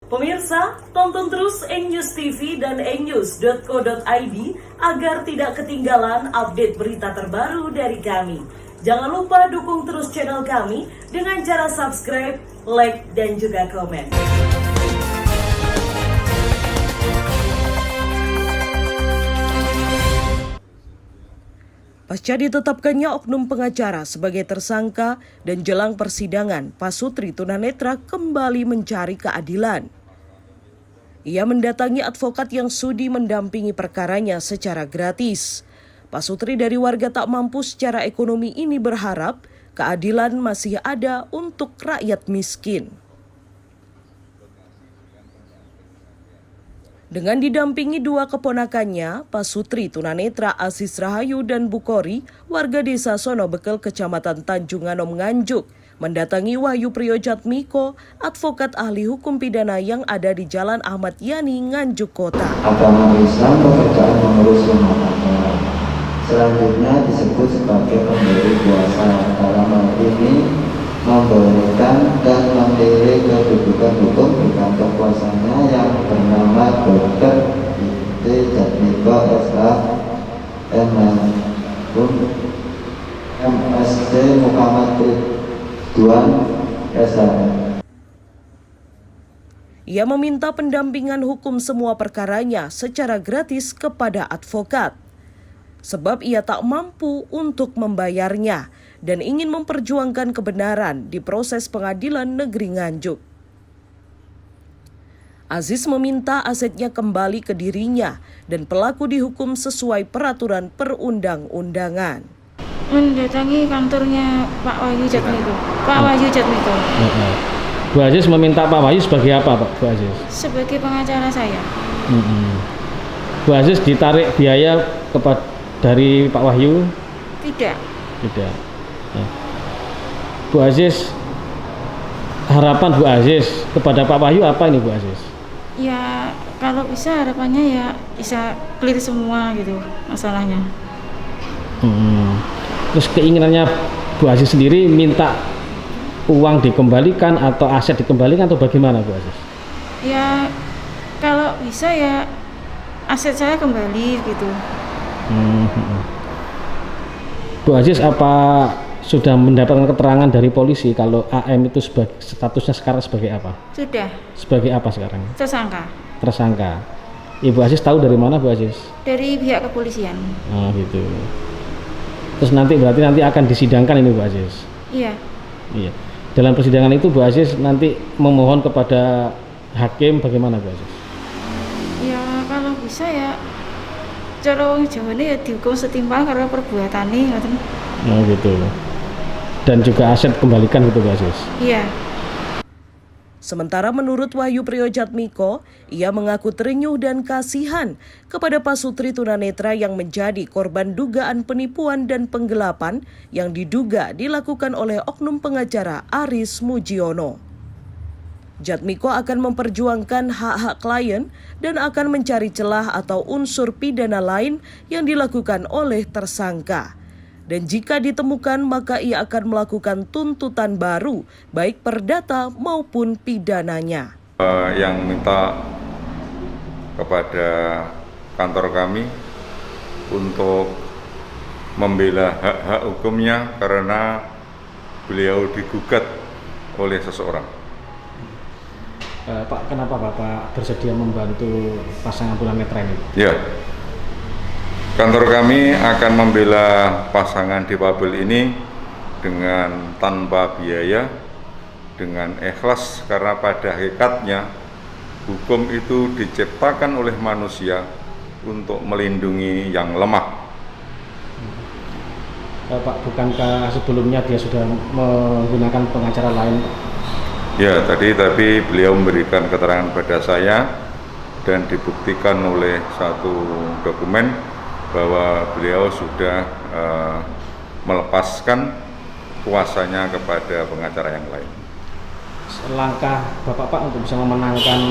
Pemirsa, tonton terus Ennews TV dan ennews.co.id agar tidak ketinggalan update berita terbaru dari kami. Jangan lupa dukung terus channel kami dengan cara subscribe, like, dan juga komen. Pasca ditetapkannya oknum pengacara sebagai tersangka dan jelang persidangan, Pasutri tunanetra kembali mencari keadilan. Ia mendatangi advokat yang sudi mendampingi perkaranya secara gratis. Pasutri dari warga tak mampu secara ekonomi ini berharap keadilan masih ada untuk rakyat miskin. Dengan didampingi dua keponakannya, Pasutri tunanetra Aziz Rahayu dan Bukori, warga desa Sonobekel, Kecamatan Tanjung Anom, Nganjuk, mendatangi Wahyu Priyojatmiko, advokat ahli hukum pidana yang ada di Jalan Ahmad Yani, Nganjuk Kota. Agama Islam pekerjaan mengurus rumah tangga. Selanjutnya disebut sebagai pemberi kuasa. Dalam hal ini memberikan dan memilih kedudukan hukum di kantor kuasanya yang bernama Dr. Jatmiko SH MSc Muhammad Ridwan SH. Ia meminta pendampingan hukum semua perkaranya secara gratis kepada advokat, sebab ia tak mampu untuk membayarnya dan ingin memperjuangkan kebenaran di proses pengadilan negeri Nganjuk. Aziz meminta asetnya kembali ke dirinya dan pelaku dihukum sesuai peraturan perundang-undangan. Mendatangi kantornya Pak Wahyu Jatmiko. Pak Wahyu Jatmiko. Bu Aziz meminta Pak Wahyu sebagai apa, Pak Bu Aziz? Sebagai pengacara saya. Bu Aziz ditarik biaya dari Pak Wahyu? Tidak. Tidak. Ya. Bu Aziz, harapan Bu Aziz kepada Pak Wahyu apa ini, Bu Aziz? Ya kalau bisa harapannya ya bisa clear semua gitu masalahnya. Terus keinginannya Bu Aziz sendiri minta uang dikembalikan atau aset dikembalikan atau bagaimana, Bu Aziz? Ya kalau bisa ya aset saya kembali gitu. Bu Aziz, apa sudah mendapatkan keterangan dari polisi kalau AM itu statusnya sekarang sebagai apa? Sudah. Sebagai apa sekarang? Tersangka. Tersangka. Ibu Aziz tahu dari mana, Bu Aziz? Dari pihak kepolisian. Oh gitu. Terus berarti nanti akan disidangkan ini, Bu Aziz? Iya. Iya. Dalam persidangan itu Bu Aziz nanti memohon kepada hakim bagaimana, Bu Aziz? Ya kalau bisa ya cara jawabannya ya dihukum setimpal karena perbuatannya. Oh gitu. Dan juga aset kembalikan gitu, Bu Aziz? Iya. Sementara menurut Wahyu Priyojatmiko, ia mengaku terenyuh dan kasihan kepada Pasutri tunanetra yang menjadi korban dugaan penipuan dan penggelapan yang diduga dilakukan oleh oknum pengacara Aris Mujiono. Jatmiko akan memperjuangkan hak-hak klien dan akan mencari celah atau unsur pidana lain yang dilakukan oleh tersangka. Dan jika ditemukan, maka ia akan melakukan tuntutan baru, baik perdata maupun pidananya. Yang minta kepada kantor kami untuk membela hak-hak hukumnya karena beliau digugat oleh seseorang. Pak, kenapa Bapak bersedia membantu pasangan tunanetra ini? Ya. Kantor kami akan membela pasangan difabel ini dengan tanpa biaya, dengan ikhlas karena pada hakikatnya hukum itu diciptakan oleh manusia untuk melindungi yang lemah. Pak, bukankah sebelumnya dia sudah menggunakan pengacara lain? Ya, tapi beliau memberikan keterangan pada saya dan dibuktikan oleh satu dokumen bahwa beliau sudah melepaskan kuasanya kepada pengacara yang lain. Langkah Bapak Pak untuk bisa memenangkan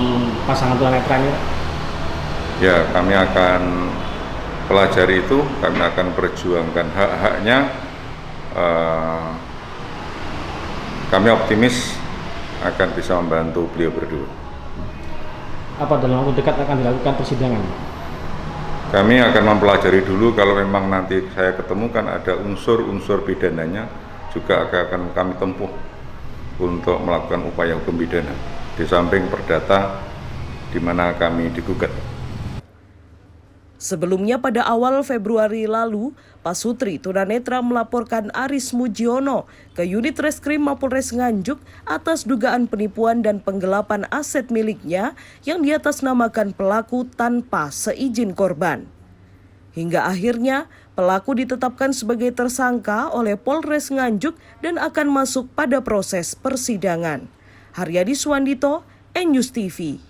pasangan tunanetra ini? Ya, kami akan pelajari itu, kami akan perjuangkan hak-haknya. Kami optimis akan bisa membantu beliau berdua. apa dalam waktu dekat akan dilakukan persidangan? Kami akan mempelajari dulu, kalau memang nanti saya ketemukan ada unsur-unsur pidananya, juga akan kami tempuh untuk melakukan upaya hukum pidana. Di samping perdata di mana kami digugat. Sebelumnya pada awal Februari lalu, Pasutri tunanetra melaporkan Aris Mujiono ke unit reskrim Mapolres Nganjuk atas dugaan penipuan dan penggelapan aset miliknya yang diatasnamakan pelaku tanpa seizin korban. Hingga akhirnya pelaku ditetapkan sebagai tersangka oleh Polres Nganjuk dan akan masuk pada proses persidangan. Haryadi Suwandito, NNews TV.